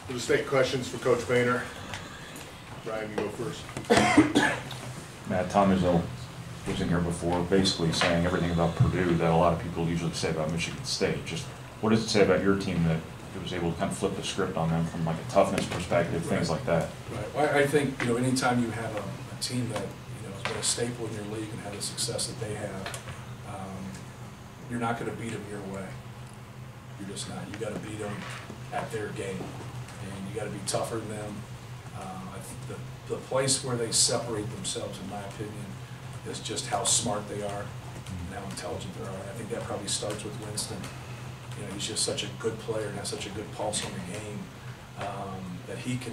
We'll just take questions for Coach Boehner. Brian, you go first. Matt, Tom Izzo was in here before, basically saying everything about Purdue that a lot of people usually say about Michigan State. Just what does it say about your team that it was able to kind of flip the script on them from like a toughness perspective, things like that? Right. Well, I think, anytime you have a team that, has been a staple in your league and had the success that they have, you're not going to beat them your way. You're just not. You got to beat them at their game, and you got to be tougher than them. The place where they separate themselves, in my opinion, is just how smart they are and how intelligent they are. I think that probably starts with Winston. He's just such a good player and has such a good pulse on the game that he can,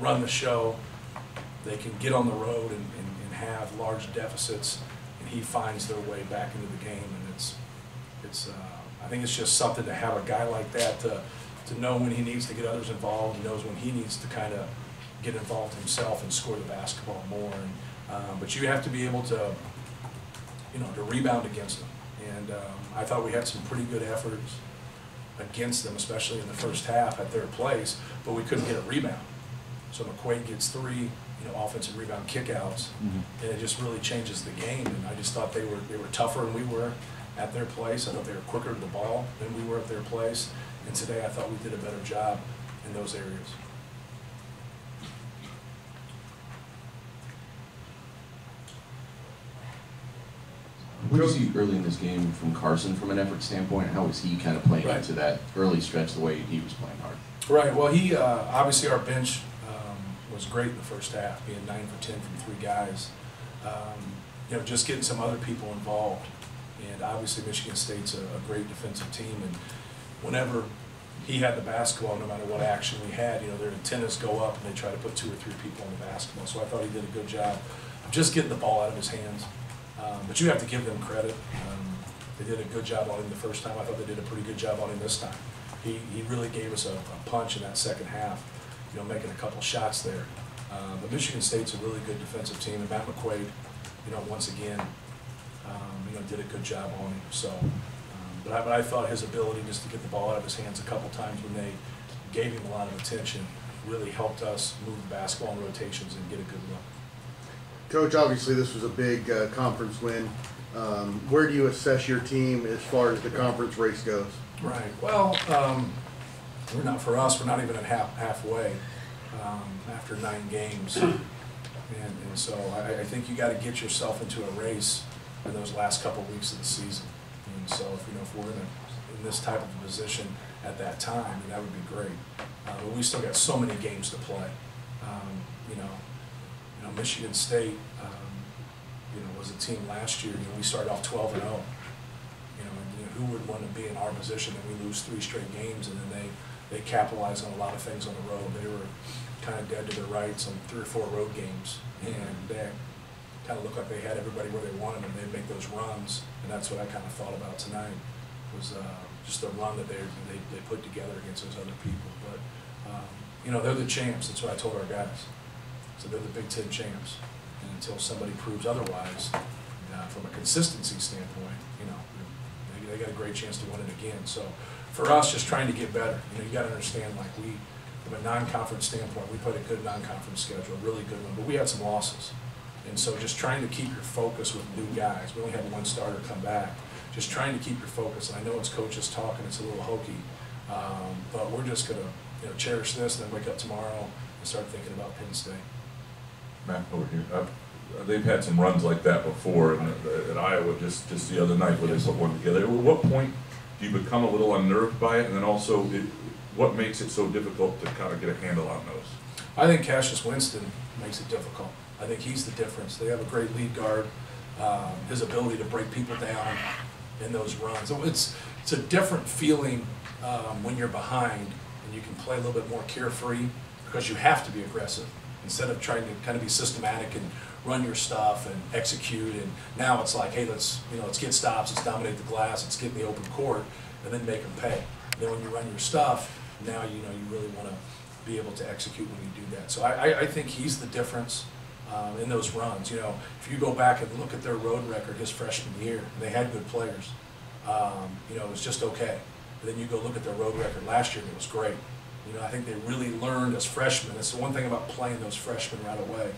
run the show. They can get on the road and have large deficits, and he finds their way back into the game. And I think it's just something to have a guy like that to know when he needs to get others involved. He knows when he needs to kind of get involved himself and score the basketball more. But you have to be able to, to rebound against them. And I thought we had some pretty good efforts against them, especially in the first half at their place, but we couldn't get a rebound. So McQuaid gets 3, offensive rebound kickouts, and it just really changes the game. And I just thought they were tougher than we were at their place. I thought they were quicker to the ball than we were at their place. And today I thought we did a better job in those areas. What did you see early in this game from Carson from an effort standpoint? How was he kind of playing into that early stretch the way he was playing hard? Right. Well, he obviously our bench was great in the first half, being 9 for 10 from 3 guys. Just getting some other people involved. And obviously Michigan State's a great defensive team. And whenever he had the basketball, no matter what action we had, their antennas go up and they try to put 2 or 3 people on the basketball. So I thought he did a good job of just getting the ball out of his hands. But you have to give them credit. They did a good job on him the first time. I thought they did a pretty good job on him this time. He really gave us a punch in that second half, making a couple shots there. But Michigan State's a really good defensive team, and Matt McQuaid, once again, did a good job on him. So, but I thought his ability just to get the ball out of his hands a couple times when they gave him a lot of attention really helped us move the basketball in rotations and get a good look. Coach, obviously this was a big conference win. Where do you assess your team as far as the conference race goes? Right. Well, we're not, for us, we're not even at halfway after 9 games. And so I think you got to get yourself into a race in those last couple of weeks of the season. And so if we're in this type of a position at that time, that would be great. But we still got so many games to play. Michigan State, was a team last year. We started off 12-0. And who would want to be in our position and we lose 3 straight games, and then they capitalize on a lot of things on the road. They were kind of dead to their rights on 3 or 4 road games, and they kind of looked like they had everybody where they wanted them. They'd make those runs, and that's what I kind of thought about tonight. Was just the run that they put together against those other people. But they're the champs. That's what I told our guys. So they're the Big Ten champs, and until somebody proves otherwise, from a consistency standpoint, they got a great chance to win it again. So for us, just trying to get better. You got to understand, like from a non-conference standpoint, we played a good non-conference schedule, a really good one, but we had some losses. And so just trying to keep your focus with new guys. We only had 1 starter come back. Just trying to keep your focus. And I know it's coaches talking, it's a little hokey, but we're just going to cherish this and then wake up tomorrow and start thinking about Penn State. Matt, over here. They've had some runs like that before, and at Iowa just the other night where they put one together. At what point do you become a little unnerved by it, and then also what makes it so difficult to kind of get a handle on those? I think Cassius Winston makes it difficult. I think he's the difference. They have a great lead guard. His ability to break people down in those runs. So it's a different feeling when you're behind and you can play a little bit more carefree because you have to be aggressive. Instead of trying to kind of be systematic and run your stuff and execute, and now it's like, hey, let's get stops, let's dominate the glass, let's get in the open court, and then make them pay. And then when you run your stuff, now you really want to be able to execute when you do that. So I think he's the difference in those runs. If you go back and look at their road record his freshman year, and they had good players. It was just okay. But then you go look at their road record last year, and it was great. You know, I think they really learned as freshmen. It's the one thing about playing those freshmen right away.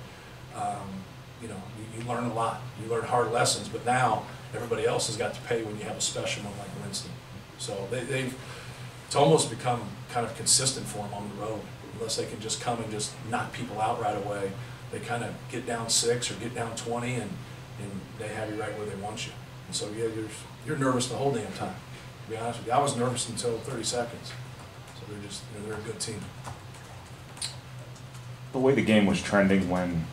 You know, you learn a lot. You learn hard lessons, but now everybody else has got to pay when you have a special one like Winston. So it's almost become kind of consistent for them on the road. Unless they can just come and just knock people out right away, they kind of get down 6 or get down 20, and they have you right where they want you. And so yeah, you're nervous the whole damn time. To be honest with you, I was nervous until 30 seconds. So they're just, you know, they're a good team. The way the game was trending when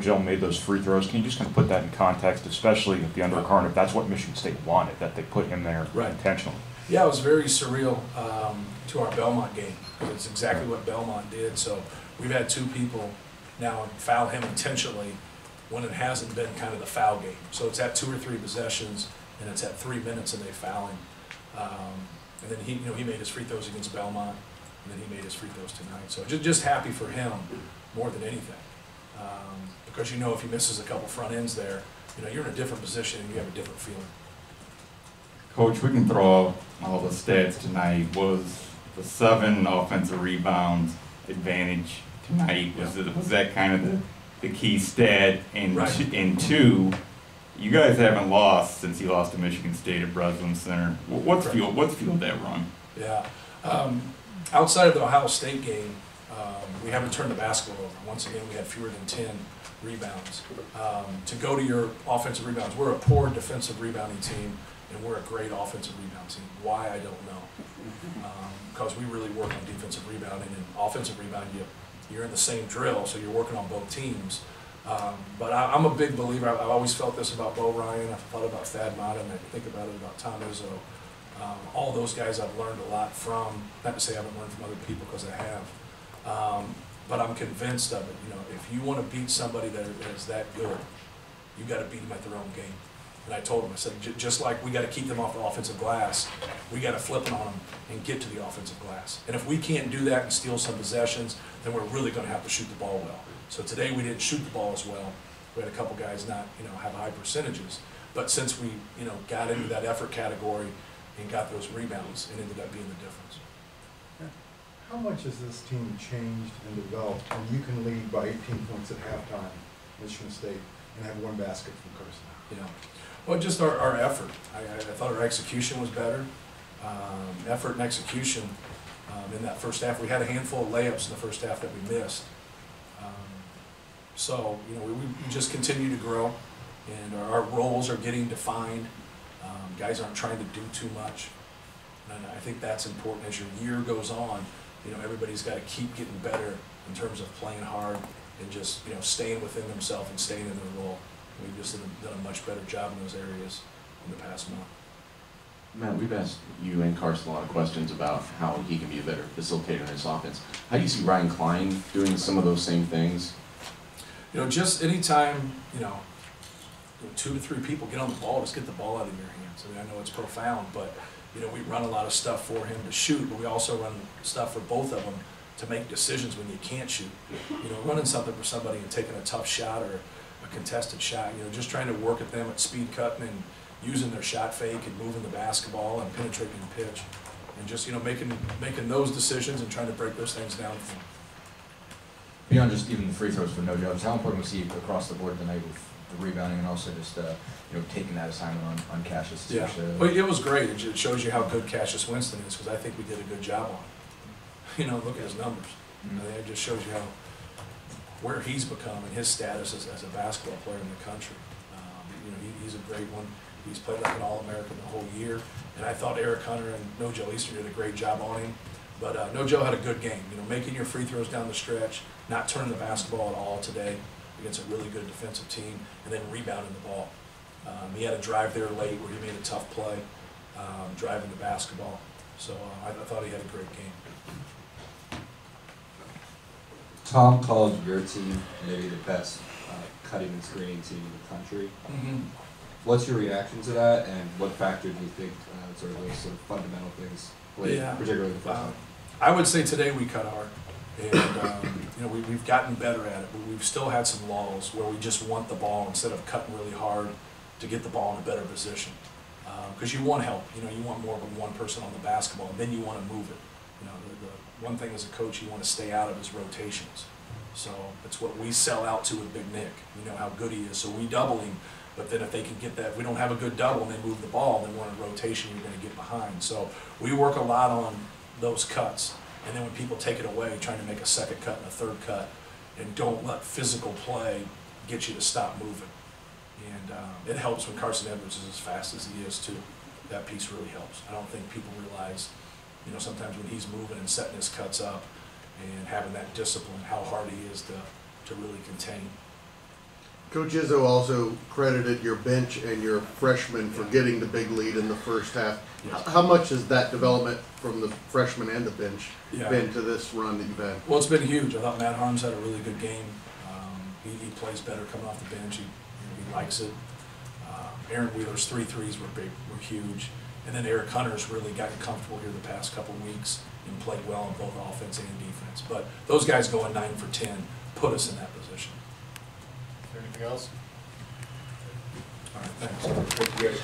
Joe made those free throws, can you just kind of put that in context, especially if the undercurrent, if that's what Michigan State wanted, that they put him there intentionally? Yeah, it was very surreal to our Belmont game. It's exactly what Belmont did. So we've had 2 people now foul him intentionally when it hasn't been kind of the foul game. So it's at 2 or 3 possessions, and it's at 3 minutes, and they foul him. And then he made his free throws against Belmont, and then he made his free throws tonight. So just happy for him more than anything. Because you know if he misses a couple front ends there, you know, you're in a different position and you have a different feeling. Coach, we can throw all the stats tonight. Was the 7 offensive rebounds advantage tonight? Was that kind of the key stat? And, right. And 2, you guys haven't lost since you lost to Michigan State at Breslin Center. What's fueled that run? Yeah. Outside of the Ohio State game, we haven't turned the basketball over. Once again, we had fewer than 10 rebounds. To go to your offensive rebounds, we're a poor defensive rebounding team, and we're a great offensive rebound team. Why, I don't know. Because we really work on defensive rebounding, and offensive rebounding, you're in the same drill, so you're working on both teams. But I'm a big believer. I've always felt this about Bo Ryan. I've thought about Thad Matta, and I think about it about Tom Izzo. All those guys I've learned a lot from. Not to say I haven't learned from other people, because I have. But I'm convinced of it. You know, if you want to beat somebody that is that good, you got to beat them at their own game. And I told him, I said, just like we got to keep them off the offensive glass, we got to flip it on them and get to the offensive glass. And if we can't do that and steal some possessions, then we're really going to have to shoot the ball well. So today we didn't shoot the ball as well. We had a couple guys not, have high percentages. But since we, got into that effort category and got those rebounds, it ended up being the difference. How much has this team changed and developed when you can lead by 18 points at halftime, Michigan State, and have 1 basket from Carson? Yeah. Well, just our effort. I thought our execution was better. Effort and execution in that first half. We had a handful of layups in the first half that we missed. So, we just continue to grow, and our roles are getting defined. Guys aren't trying to do too much. And I think that's important as your year goes on. Everybody's got to keep getting better in terms of playing hard and just, staying within themselves and staying in their role. We've just done a much better job in those areas in the past month. Matt, we've asked you and Carson a lot of questions about how he can be a better facilitator in his offense. How do you see Ryan Klein doing some of those same things? Just anytime, 2 to 3 people get on the ball, just get the ball out of your hands. I mean, I know it's profound, but, we run a lot of stuff for him to shoot, but we also run stuff for both of them to make decisions when you can't shoot. Running something for somebody and taking a tough shot or a contested shot, just trying to work at them at speed cutting and using their shot fake and moving the basketball and penetrating the pitch. And just, making those decisions and trying to break those things down for them. Beyond just even the free throws for no jobs, how important was he across the board tonight with the rebounding and also just taking that assignment on Cassius? Yeah, well, it was great. It shows you how good Cassius Winston is, because I think we did a good job on him. Look at his numbers. It just shows you where he's become and his status as a basketball player in the country. He's a great one. He's played like an All-American the whole year. And I thought Eric Hunter and No-Joe Easter did a great job on him. But No-Joe had a good game. Making your free throws down the stretch, not turning the basketball at all today against a really good defensive team, and then rebounding the ball. He had a drive there late where he made a tough play, driving the basketball. So I thought he had a great game. Tom called your team maybe the best cutting and screening team in the country. Mm-hmm. What's your reaction to that, and what factor do you think sort of those sort of fundamental things played, particularly the first time? I would say today we cut hard, and we've gotten better at it, but we've still had some lulls where we just want the ball instead of cutting really hard to get the ball in a better position. Because you want help, you want more than one person on the basketball, and then you want to move it. You know, the one thing as a coach you want to stay out of is rotations. So it's what we sell out to with Big Nick. We know how good he is, so we double him. But then if they can get that, if we don't have a good double and they move the ball, then we're in rotation, you're going to get behind. So we work a lot on those cuts. And then when people take it away, trying to make a second cut and a third cut, and don't let physical play get you to stop moving. And it helps when Carson Edwards is as fast as he is too. That piece really helps. I don't think people realize, you know, sometimes when he's moving and setting his cuts up and having that discipline, how hard he is to really contain. Coach Izzo also credited your bench and your freshmen for getting the big lead in the first half. Yes. How much has that development from the freshmen and the bench been to this run that you've had? Well, it's been huge. I thought Matt Harms had a really good game. He plays better coming off the bench. He likes it. Aaron Wheeler's 3 threes were huge. And then Eric Hunter's really gotten comfortable here the past couple of weeks and played well on both offense and defense. But those guys going 9 for 10 put us in that position. Anything else? All right, thanks. Thank you guys.